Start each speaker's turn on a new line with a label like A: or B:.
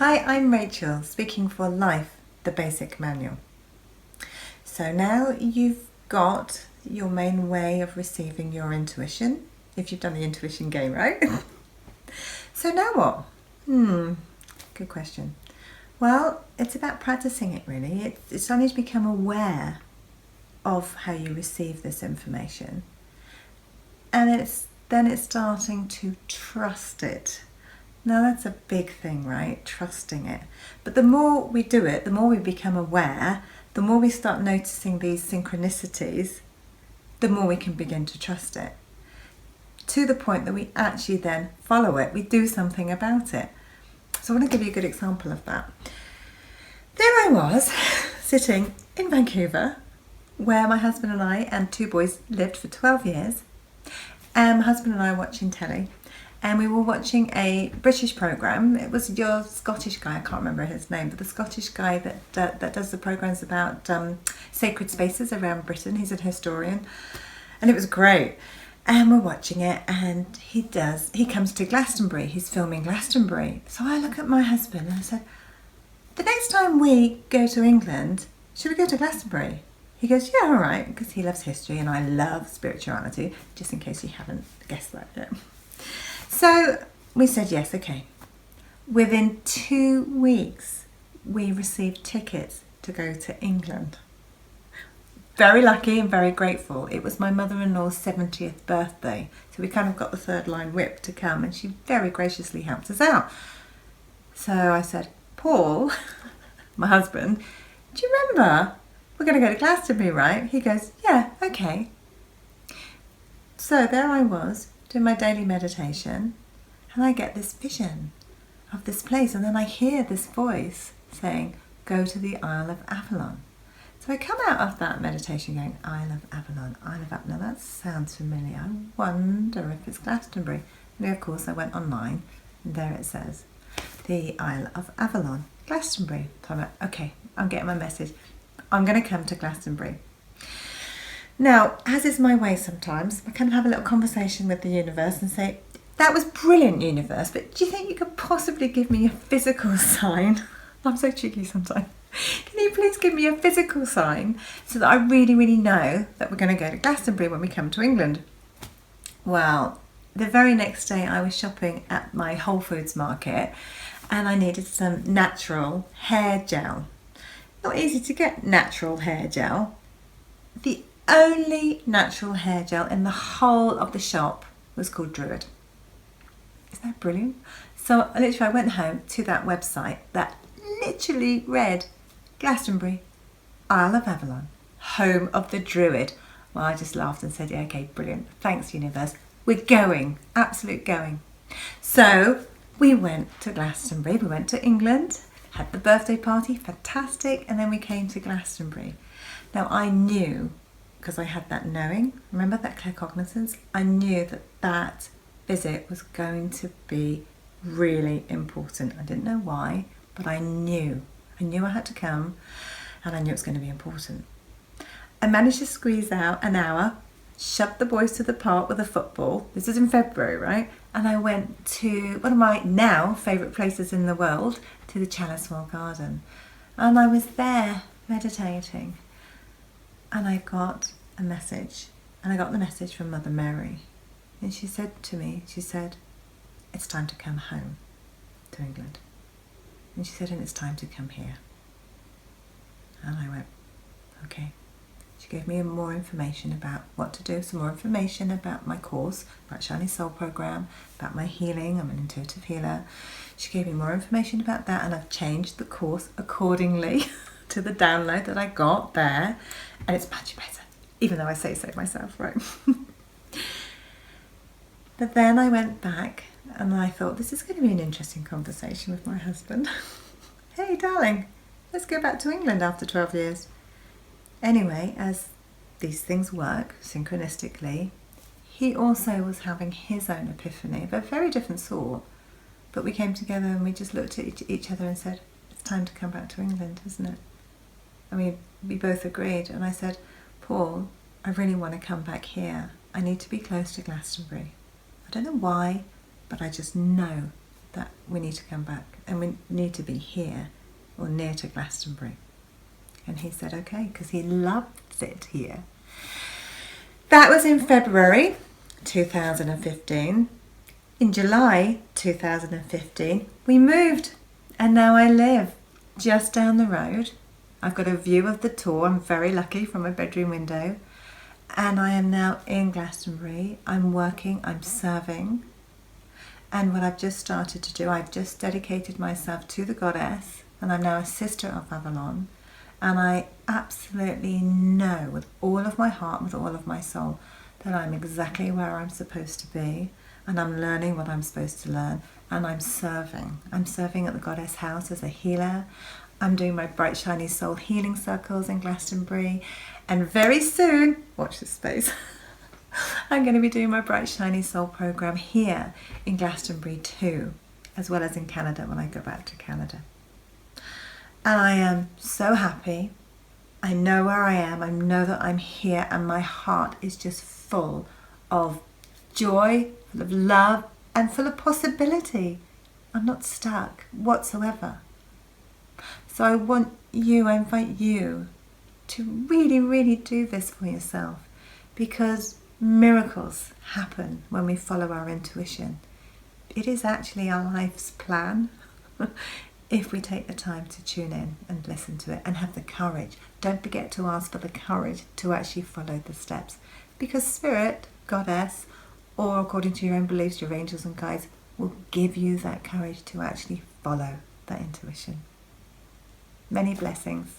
A: Hi, I'm Rachel, speaking for Life, the Basic Manual. So now you've got your main way of receiving your intuition, if you've done the intuition game, right? So now what? Good question. Well, it's about practicing it really. It's only to become aware of how you receive this information. And then it's starting to trust it. Now that's a big thing, right? Trusting it. But the more we do it, the more we become aware, the more we start noticing these synchronicities, the more we can begin to trust it. To the point that we actually then follow it, we do something about it. So I want to give you a good example of that. There I was, sitting in Vancouver, where my husband and I and two boys lived for 12 years. And my husband and I were watching telly. And we were watching a British programme. It was your Scottish guy, I can't remember his name, but the Scottish guy that does the programmes about sacred spaces around Britain. He's a historian. And it was great. And we're watching it, and he comes to Glastonbury. He's filming Glastonbury. So I look at my husband and I said, the next time we go to England, should we go to Glastonbury? He goes, yeah, all right, because he loves history and I love spirituality, just in case you haven't guessed that yet. So we said yes, okay. Within 2 weeks, we received tickets to go to England. Very lucky and very grateful. It was my mother-in-law's 70th birthday, so we kind of got the third line whip to come, and she very graciously helped us out. So I said, Paul, my husband, do you remember? We're going to go to Glastonbury, right? He goes, yeah, okay. So there I was, doing my daily meditation, and I get this vision of this place, and then I hear this voice saying, go to the Isle of Avalon. So I come out of that meditation going, Isle of Avalon, Isle of Avalon. That sounds familiar. I wonder if it's Glastonbury. And of course I went online, and there it says, the Isle of Avalon, Glastonbury. So I'm like, okay, I'm getting my message. I'm going to come to Glastonbury. Now, as is my way sometimes, I kind of have a little conversation with the universe and say, that was brilliant, universe, but do you think you could possibly give me a physical sign? I'm so cheeky sometimes. Can you please give me a physical sign so that I really, really know that we're going to go to Glastonbury when we come to England? Well, the very next day I was shopping at my Whole Foods market and I needed some natural hair gel. Not easy to get natural hair gel. The only natural hair gel in the whole of the shop was called Druid. Isn't that brilliant? So I went home to that website that literally read Glastonbury, Isle of Avalon, home of the Druid. Well, I just laughed and said, yeah, okay, brilliant. Thanks, universe. We're going, absolute going. So we went to Glastonbury, we went to England, had the birthday party, fantastic, and then we came to Glastonbury. Now I knew, because I had that knowing, remember that claircognizance? I knew that that visit was going to be really important. I didn't know why, but I knew I had to come, and I knew it was going to be important. I managed to squeeze out an hour, shoved the boys to the park with a football. This is in February, right? And I went to one of my now favourite places in the world, to the Chalice Well Garden. And I was there meditating, and I got a message, and I got the message from Mother Mary. And she said to me, she said, it's time to come home to England. And she said, and it's time to come here. And I went, okay. She gave me more information about what to do, some more information about my course, about Chalice Soul Program, about my healing. I'm an intuitive healer. She gave me more information about that, and I've changed the course accordingly to the download that I got there. And it's much better, even though I say so myself, right? But then I went back and I thought, this is going to be an interesting conversation with my husband. Hey, darling, let's go back to England after 12 years. Anyway, as these things work synchronistically, he also was having his own epiphany of a very different sort. But we came together and we just looked at each other and said, it's time to come back to England, isn't it? And we both agreed. And I said, Paul, I really want to come back here. I need to be close to Glastonbury. I don't know why, but I just know that we need to come back. and we need to be here or near to Glastonbury. And he said okay, because he loves it here. That was in February 2015. In July 2015, we moved, and now I live just down the road. I've got a view of the Tor. I'm very lucky, from my bedroom window. And I am now in Glastonbury. I'm working, I'm serving. And what I've just started to do, I've just dedicated myself to the goddess, and I'm now a sister of Avalon. And I absolutely know with all of my heart, with all of my soul, that I'm exactly where I'm supposed to be, and I'm learning what I'm supposed to learn, and I'm serving. I'm serving at the Goddess House as a healer. I'm doing my Bright Shiny Soul healing circles in Glastonbury, and very soon, watch this space, I'm going to be doing my Bright Shiny Soul program here in Glastonbury too, as well as in Canada when I go back to Canada. And I am so happy. I know where I am. I know that I'm here, and my heart is just full of joy, full of love, and full of possibility. I'm not stuck whatsoever. So I invite you to really, really do this for yourself, because miracles happen when we follow our intuition. It is actually our life's plan if we take the time to tune in and listen to it and have the courage. Don't forget to ask for the courage to actually follow the steps, because Spirit, Goddess, or according to your own beliefs, your angels and guides will give you that courage to actually follow that intuition. Many blessings.